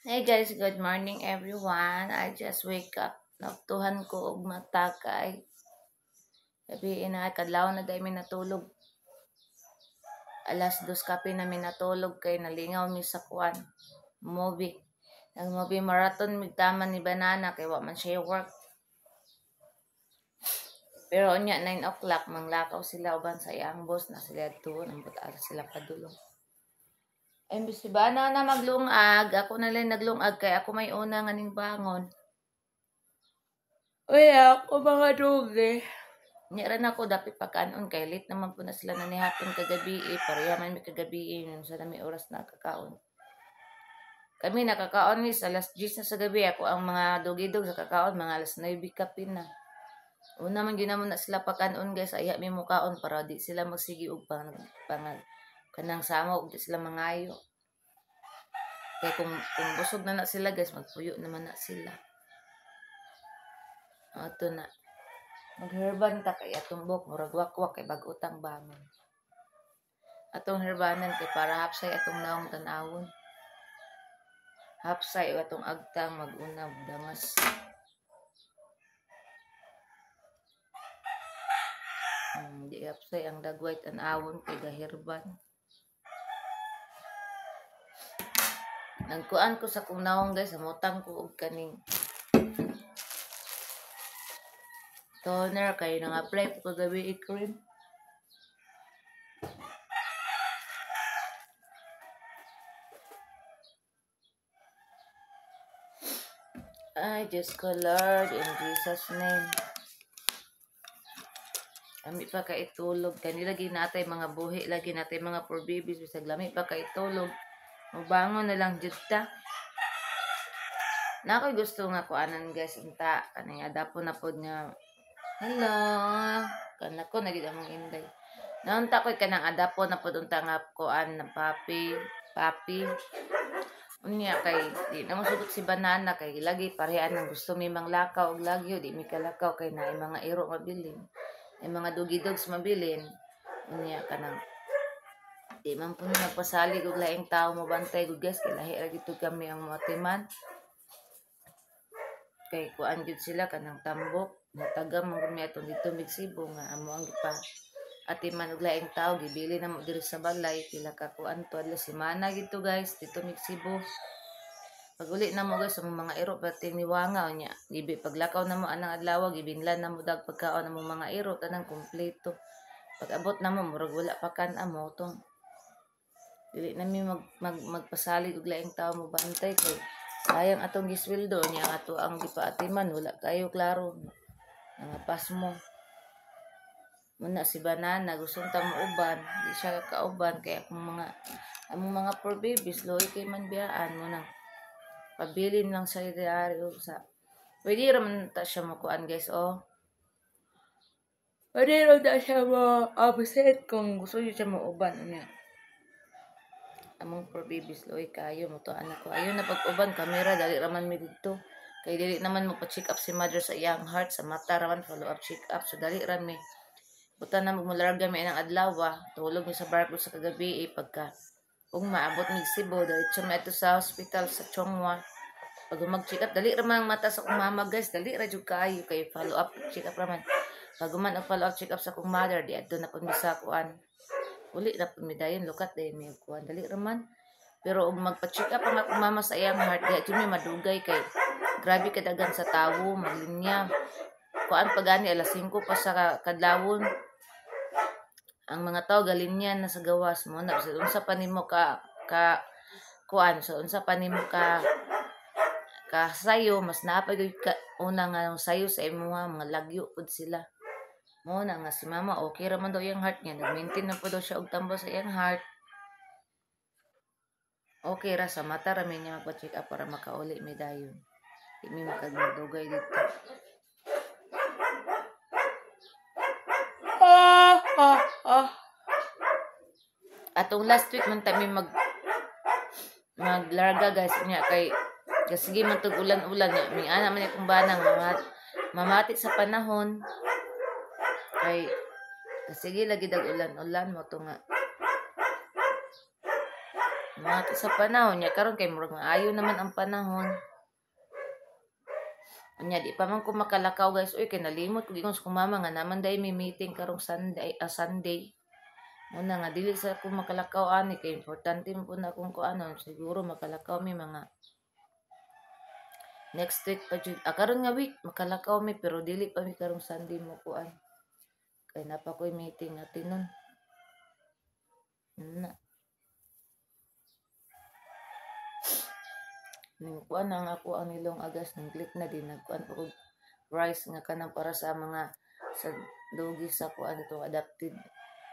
Hey guys, good morning everyone. I just wake up. Nagtuhan ko og mata kay sabihin na kadlaw na dai mi natulog. Alas 2 kape na mi natulog kay nalingaw mi sa kwan movie. Nag-movie marathon migtaman ni Banana kay wa man siya work. Pero unya 9 o'clock manglakaw sila uban sa iyang boss na sila tuon ang butal sila padulong. Imbis si Banana maglungag, ako na lang naglungag kay ako may una nga ning bangon. Uy, ako mga dugi. Nya rin ako dapat pagkaon kay late naman po na sila nanihapon kagabi pareha man mi kagabi yun sa nami oras na kakaon. Kami nakakaon ni sa alas 10 na sa gabi ako ang mga dugidog sa kakaon mga alas 9 kapin na. Una man ginamon na sila pagkaon guys iya mi mukaon para di sila magsigi og pang kanang samo og di sila mangayo. Kay kung busog na sila guys magpuyo naman na sila. Ato na. Magherban ta kay atong buhok murag wakwak kay bag-utang bangon. Atong herbanan kay para hapsay atong naong tanawon. Hapsay o atong agtang mag-unab dangas. Di hapsay ang dagway tanawon kay gaherban. Nagkuan ko sa kung naong guys, amutang ko og kaning toner kay nang-apply ko kagabi i-cream. Ay, Diyos ko Lord, in Jesus' name. Lami pa ka itulog. Kanila lagi natay mga buhi, lagi natay mga poor babies. Bisag lami pa ka itulog. Mabangon na lang dyan ta. Na ako'y gusto nga kuanan guys. Inta, kanaya dapo na po nga. Hello. Kanak ko, naging among inday. Naunta ko'y kanang adapo na po unta nga kuan na papi. Unya kay di na mo sugot si Banana kay lagi parehan ang gusto mi manglakaw og lagyo di mi kalakaw kay naay mga iro mabilin ay mga dugidogs mabilin unya kanang di man po nagpasalig og laing tao mo bantay gud guys kay lahi ra gid kami ang matiman kay kuan jud sila kanang tambok natagam man mi atong dito Cebu nga amo ang gipa atiman og laing tao gibili na mo diri sa balay pila ka kuan to adlaw semana gito guys dito Cebu. Pag uli na mo guys, ang mga iro pati niwanga niya. Ibi paglakaw na mo anang adlaw, ibinlan na mo dag pagkaon na mo mga iro tanang kumpleto. Pag abot na mo murag wala pa kan amo tong. Dili na mi magpasalig og laing tawo mo bantay kay sayang atong gisweldo niya ato ang gipaatiman wala kayo klaro. Nga pas mo. Muna si Banana gustong ta mo uban, di siya kauban kay among mga poor babies loy kay man biyaan mo nang pabilin lang sa diaryo sa pwede raman ta siya makuan guys pwede raman ta siya ma-upset kung gusto niyo siya mauban niya among poor babies loy kayo mo to anak ko ayun na pag-uban kamera dali raman mi dito kay dili naman mo pa-check up si mother sa iyang heart sa mata raman follow up check up so dali ra mi buta na magmularga mi ang adlaw tulog mi sa barko sa kagabi pagka kung maabot mig Cebu diretso mi ato sa hospital sa Chongwa pag mag-check up dali ra man mata sa kong mama guys dali ra jud kaayo kay follow up check up raman pag man ang follow up check up sa kong mother di adto na pud mi sa kuan uli na pud mi dayon lukat day mi kuan dali ra man pero og magpa-check up ang akong mama sa iyang heart di adto mi madugay kay grabe kadagan sa tawo maglinya kuan pagani alas 5 pa sa kadlawon ang mga tao galinyan na sa gawas mo na sa unsa pa nimo ka kuan sa unsa pa nimo ka sayo mas napay ka una nga sayo sa imo mga lagyo pud sila mo na nga si mama okay ra man daw yung heart niya nag-maintain na po daw siya og tambal sa iyang heart okay ra sa mata ra niya magpa-check up para makauli mi dayon di mi makadugay dito atong last week man ta mi maglarga guys niya kay sige man tug ulan-ulan niya mi ana man akong banang mamati sa panahon kay sige lagi dag ulan-ulan mo to nga Mga to sa panahon niya karon kay murag maayo naman ang panahon. Anya di pa man ko makalakaw guys. Uy, kay nalimot ko gingon sa kumama nga naman day may meeting karong Sunday. Muna nga dili sa ko makalakaw ani kay importante mo po na kung ano siguro makalakaw mi mga next week pa jud. Karon nga week makalakaw mi pero dili pa mi karong Sunday mo kuan. Kay napa ko'y meeting natin nun. Na. Kuan ang ako ang nilong agas ng click na din nagkuan ko rice nga kanang para sa mga sa dogi sa kuan ito adapted.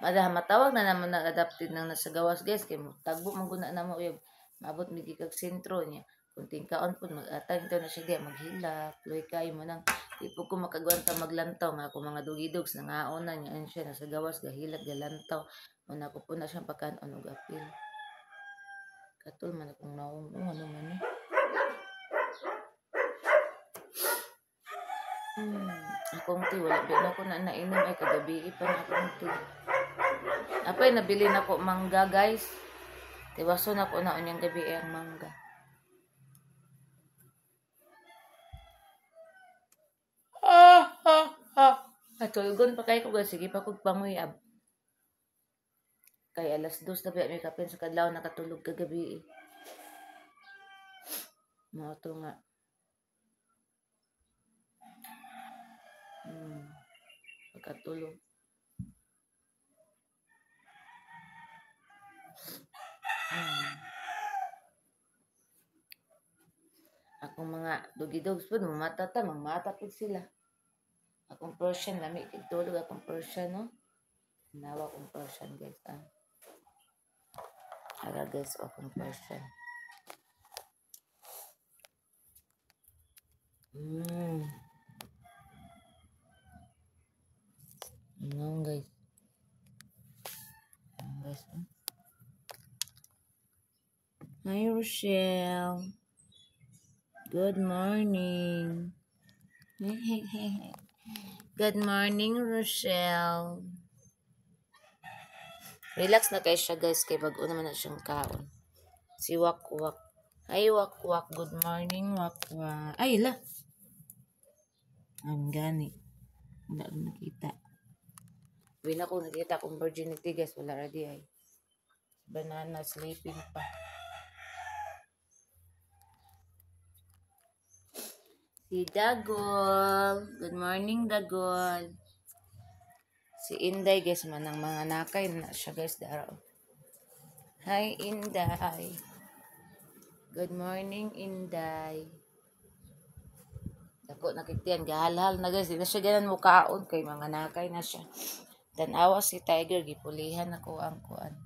Matawag na naman na adapted nang nasa gawas guys kay tagbo man guna namo yung maabot mi kag sentro niya. Kunting kaon pud mag-atay ito na siya diya maghilak, luy kay mo nang ipo ko makagwanta maglantaw nga ako mga dugidogs nangaon na niya siya nasa gawas gahilak galantaw. Una ko po na siyang pagkaon og apil. Katul man akong naong ano man eh. Akong tea, wala ba na ako na nainom ay kagabi pa na akong tea. Apay nabili na ko mangga guys. Tiwaso na ko na unyang gabi ang mangga. Atulgon pa kay ko guys, sige pa kog panguyab. Kay alas 2 na ba may kapin sa kadlaw nakatulog kagabi eh. Mao to nga. Pagkatulog. Akong mga dugi-dogs po, mamata po sila. Akong Persian, lami tulog akong Persian, no? Nawa akong Persian, guys, Ara, guys, akong Persian. No, guys. Hi, Rochelle. Good morning. Good morning, Rochelle. Relax na kayo siya, guys. Kay bago naman na siyang kaon. Si Wakwak. Hi, Wakwak. Good morning, Wakwak. Ay, la. Ang gani. Wala ko nakita. Wala ko nakita kung virginity, guys. Wala ready ay. Banana sleeping pa. Si Dagol. Good morning, Dagol. Si Inday, guys, manang mga nakay na siya, guys, daraw. Hi, Inday. Good morning, Inday. Dako nakitiyan, gahalhal na, guys. Di na siya ganan mo kaon kay mga nakay na siya. Tanawa si Tiger, gipulihan ako ang kuan.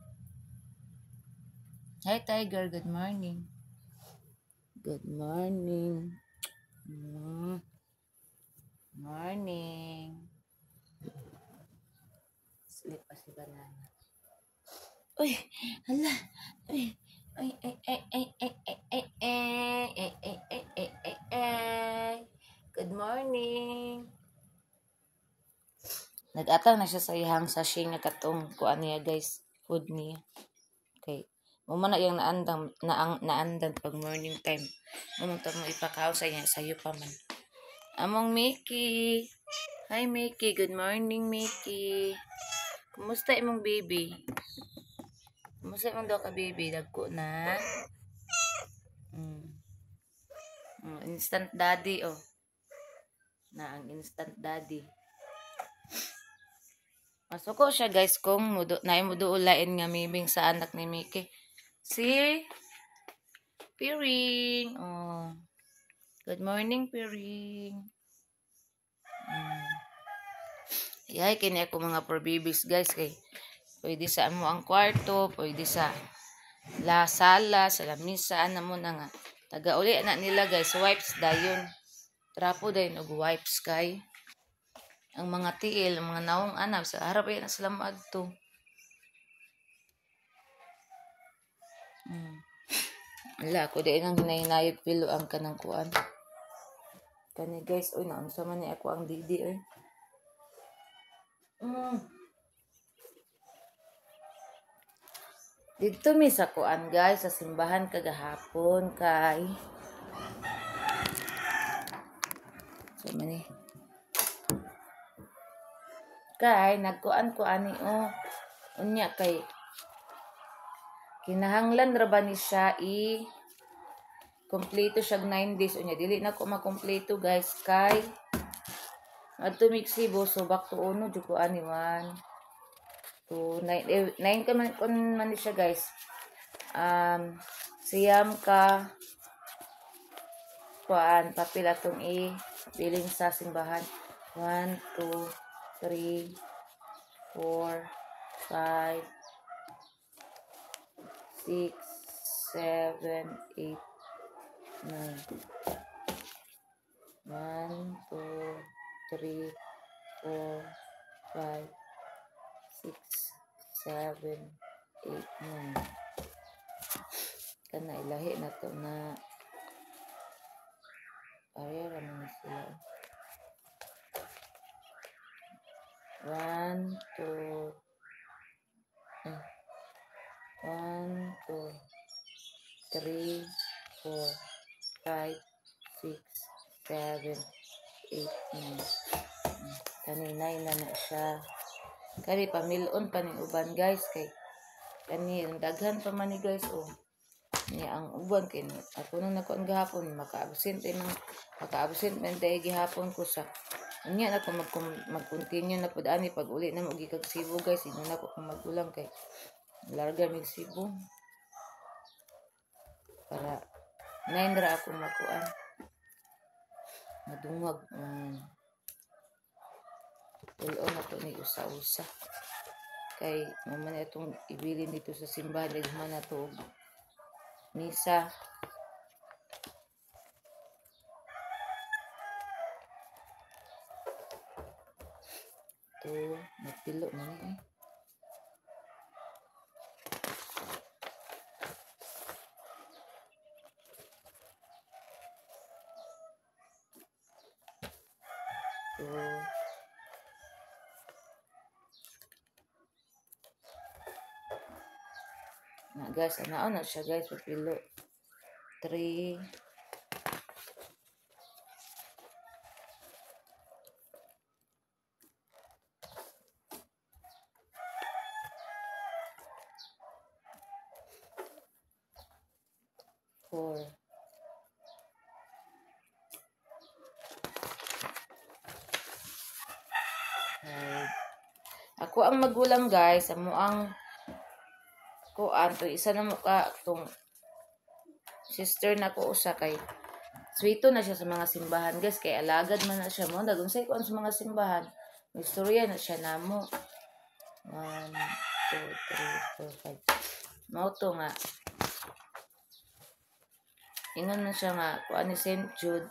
Hi, Tiger. Good morning. Good morning. Morning. Sleep pa si Banana. Uy, hala. Uy, ay. Good morning. Nag-atang na siya sa ihang sachet nga katong kuan niya, guys. Food niya. Okay. Muna yung naandan pag morning time. Mumunta mo ipakaw sa iya, sayo pa man. Among Mickey. Hi, Mickey. Good morning, Mickey. Kumusta imong baby? Kumusta imong daw ka baby? Dagko na? Instant daddy, oh. Na ang instant daddy. Masuko siya, guys, kung naimuduulain nga mibing sa anak ni Mickey. Si Piring. Oh. Good morning, Piring. Yay, kini ako mga for babies, guys. Kay pwede sa amo ang kwarto, pwede sa sala, sa lamisa, na mo na nga. Taga-uli na nila, guys. Wipes dayon. Trapo dayon og wipes kay. Ang mga tiil, ang mga naong anak, sa harap ay na sila maadto. Wala, ako din ang hinahinayag pilo ang kanang kuan. Kani, guys, uy, naamsa man ni ako ang didi, uy. Dito mi sa kuan guys, sa simbahan kagahapon kay so mani kay nagkuan ko ani unya kay kinahanglan ra ba ni siya kompleto siya 9 days unya dili na ko makompleto guys kay adto mi Cebu so back to uno jud ko ani 1 2 9 ka man kun man siya guys. Siyam ka kuan papel atong bilin sa simbahan 1 2 3 4 5 6 7 8 9 1 2 3 4 5 6 7 8 9 kana ilahi na to na area ra man sila 1 2 1 2 3 4 5 6 7 8 9 kaninay na siya kani pamilon pa ning uban guys kay kani daghan pa man ni guys ni ang uban kay ako nung nakuan gahapon maka-absent man day gihapon ko sa unya na ko mag-continue na pud ani pag uli na mo gikag Cebu guys ino na ko magulang kay larga mig Cebu para 9 ra ako makuan madungag tulon na to ni usa-usa kay naman itong ibilin dito sa simbahan lagman na to misa to napilo man to na guys anaon na siya guys papilo 3 4 5 ako ang magulang guys amo ang kuan to isa na mo ka tong sister na ko usa kay swito na siya sa mga simbahan guys kay alagad man na siya mo dagunsay ko sa mga simbahan istorya na siya namo 1 2 3 4 5 mao to nga ingon na siya nga kuan ni St. Jude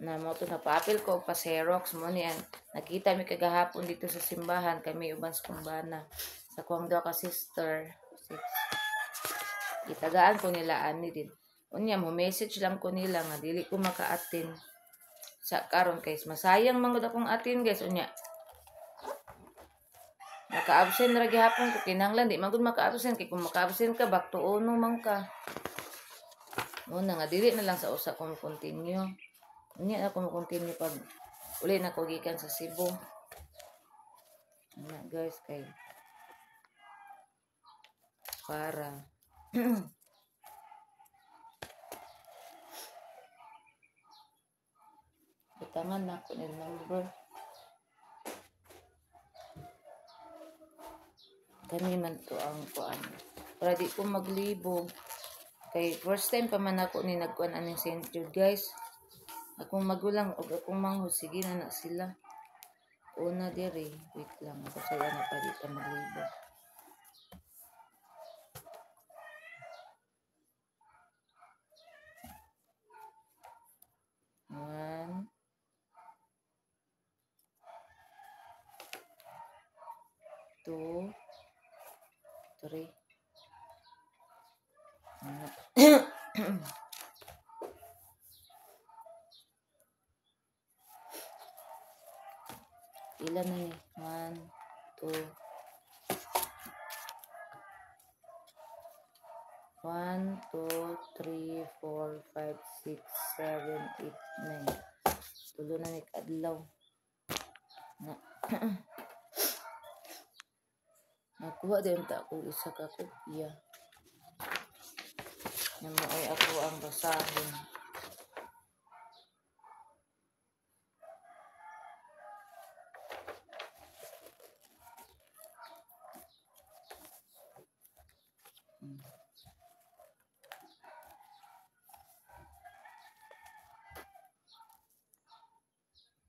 na mo to na papel ko pa Xerox mo ni nakita mi kagahapon dito sa simbahan kami uban sa kumbana sa kuwang daw ka sister 6 itagaan ko nila ani din unya mo message lang ko nila nga dili ko maka-attend sa karon guys masayang man gud akong attend guys unya maka-absent ra gihapon ko kinahanglan di man gud maka-absent kay kung maka-absent ka back to uno man ka una nga dili na lang sa usa ko continue unya na ko continue pag uli na ko gikan sa Cebu na guys kay para butangan na ko ng number kani man to ang kuan para di ko maglibo kay first time pa man ako ni nagkuan aning St. Jude guys akong magulang o akong manghud sige na sila una diri wait lang ako sa na pa di ka maglibo 1 2 3 ilan na ni 1 2 1, 2, 3, 4, 5, 6, 7, 8, 9. Tulo na ni kadlaw. Nakuha din ta ako isa ka kopya. Na ay ako ang basahin.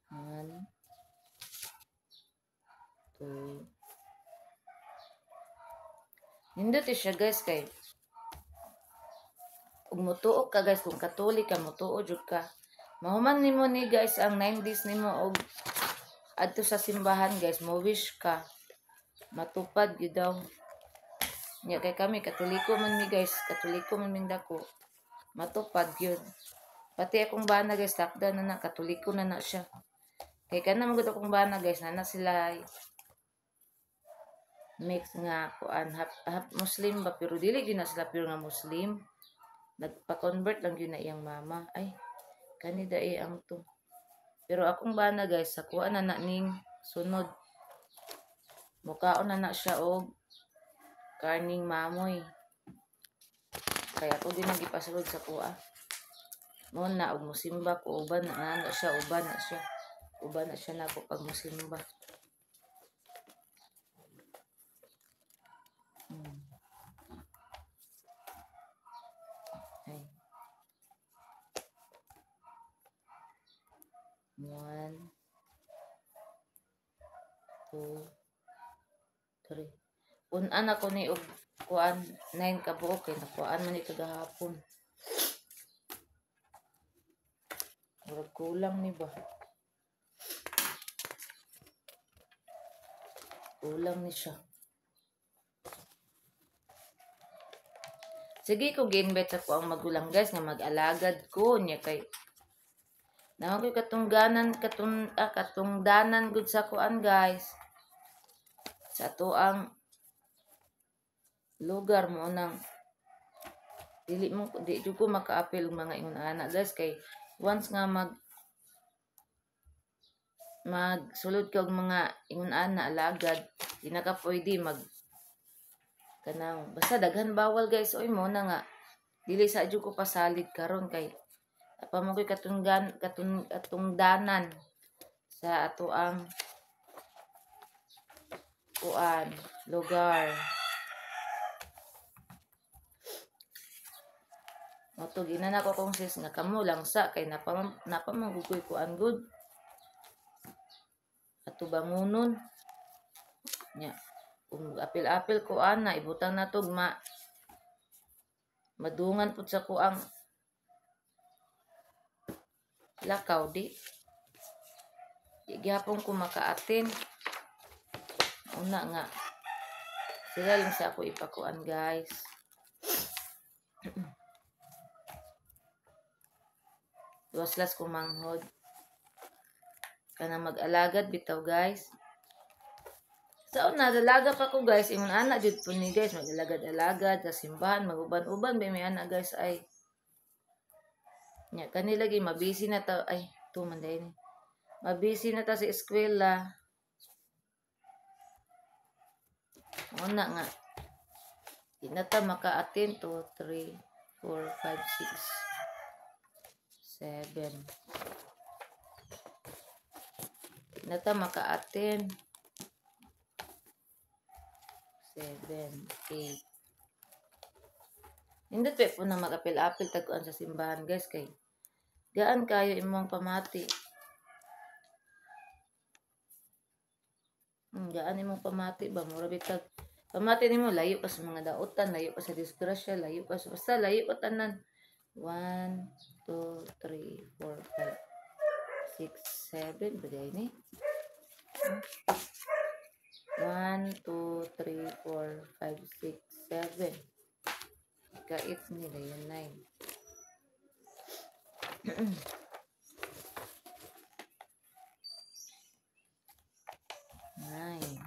One, two. Nindot siya guys kay kung mutuo ka guys, kung katolik ka, mutuo jud ka. Mahuman nimo ni guys ang 9 days nimo og adto sa simbahan guys, mo wish ka matupad gyud daw. Nya kay kami katoliko man mi guys, katoliko man ming dako. Matupad gyud. Pati akong bana guys, takda na katoliko na siya. Kay kana magud akong bana guys, na sila mix nga kuan half Muslim ba pero dili gyud na sila pure nga Muslim. Nagpa-convert lang yun na iyang mama. Ay, kanida ang to. Pero akong bana guys, sa kuha na ning sunod. Mukaon na siya og karning mamoy. Kaya ako din nagipasulod sa kuha. Mo na og musimba ko uban na siya, uban na siya. Uban na siya na ako pag musimba. Ay. 1, 2, 3. Unan ako ni og kuan 9 ka buok kay nakuan man ni kagahapon. Murag kulang ni ba? Kulang ni siya. Sige ko gi-invite ako ang magulang guys nga mag-alagad ko niya kay naman ko katungdanan gud sa kuan guys. Sa to ang lugar mo nang di ko maka-apil mga ingon ana guys kay once nga magsulod ka og mga ingon ana alagad di na ka pwede kanang basta daghan bawal guys oy mo na nga dili sa jud ko pasalig karon kay apa mo koy katungdanan sa ato ang kuan lugar. Moto ginan ako kung sis nga kamo lang sa kay napamagugoy kuan good. Ato bangunon. Nya kung apil-apil ko ana ibutang na tugma madungan pud sa kuang lakaw di gihapon ko maka-attend una nga sila lang sa ako ipakuan guys. Waslas ko manghod kana mag-alagad bitaw guys. So, nadalaga pa ko guys. Ingon anak jud po ni guys. Mag-alagad-alagad sa simbahan. Mag-uban-uban. May anak guys ay. Nya, kanilagi. Mabisi na ta. Ay, tumanday ni. Mabisi na ta sa eskwela. Una nga. Di na ta maka-attend. 2, 3, 4, 5, 6, 7. Di na ta maka-attend. 7, 8. Hindi po na mag-apil-apil taguan sa simbahan guys kay gaan kayo imong pamati. Gaan imong pamati ba mura bitag pamati nimo layo pa sa mga daotan, layo pa sa disgrasya, layo pa sa basta layo pa tanan. 1, 2, 3, 4, 5, 6, 7 bagay ni. 1, 2, 3, 4, 5, 6, 7. Kait nila yun 9. 9.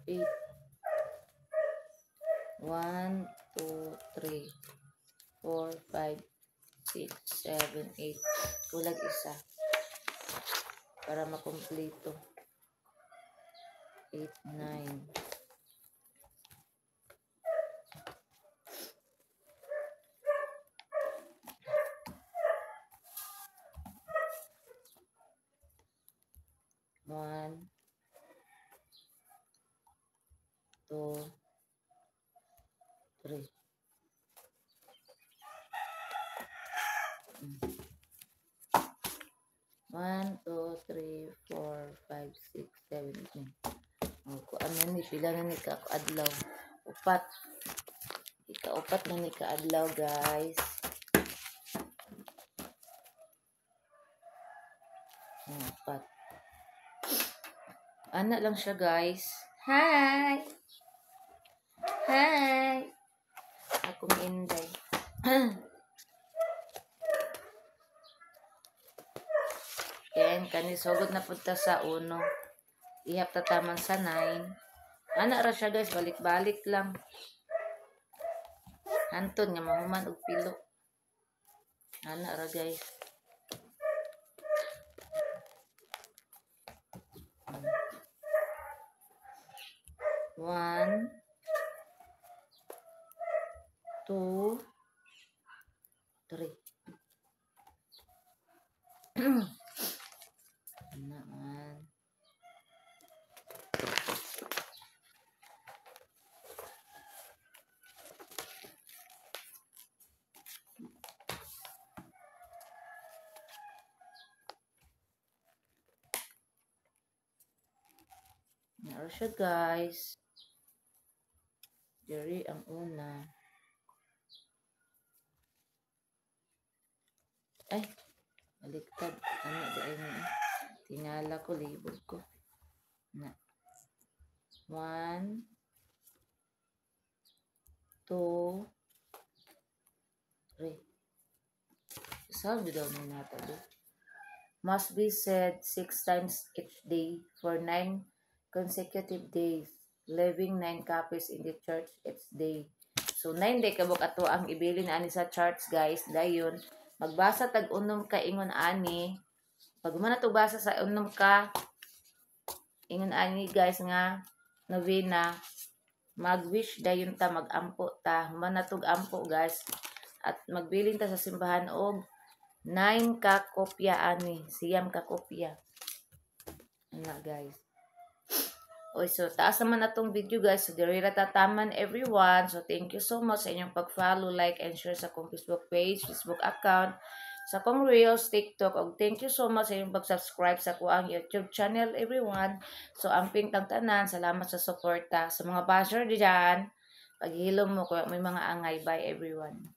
8. 1, 2, 3, 4, 5, 6, 7, 8. Kulang isa. Para makumpleto. 8, 9. One, 2, 3. 1, 2, 3, 4, 5, 6, 7, 8. Kung ano ni, pila na ni ka adlaw. Upat. Ika-upat na ni ka adlaw, guys. Upat. Anak lang siya, guys. Hi! Hi! Akong Inday. Yan, kanisugod na punta sa 1. Ihap tataman sa 9. Anak ra siya, guys. Balik-balik lang. Anton nga mahuman og pilo. Anak ra, guys. One, 2, 3. Anak man. Naroon siya, guys. Jerry ang una. Ay, baliktad. Ano dahil mo? Tingala ko, libog ko. Na. 1, 2, 3. Sabi daw may natalo. Must be said 6 times each day for 9 consecutive days, leaving 9 copies in the church each day. So 9 day kabuk ato ang ibilin ani sa charts, guys. Dayon magbasa tag unom ka ingon ani. Pag man to basa sa unom ka ingon ani, guys, nga novena, mag-wish dayon ta, mag-ampo ta, manatog ampo, guys. At magbilin ta sa simbahan og 9 ka kopya ani, siyam ka kopya. Ano, guys. Okay, so taas naman na tong video, guys. So diri ra tataman, everyone. So thank you so much sa inyong pag-follow, like, and share sa akong Facebook page, Facebook account, sa akong Reels, TikTok. Og thank you so much sa inyong pag-subscribe sa akong YouTube channel, everyone. So amping tang tanan, salamat sa suporta. Sa mga basher diyan, paghilom mo ko may mga angay. Bye, everyone.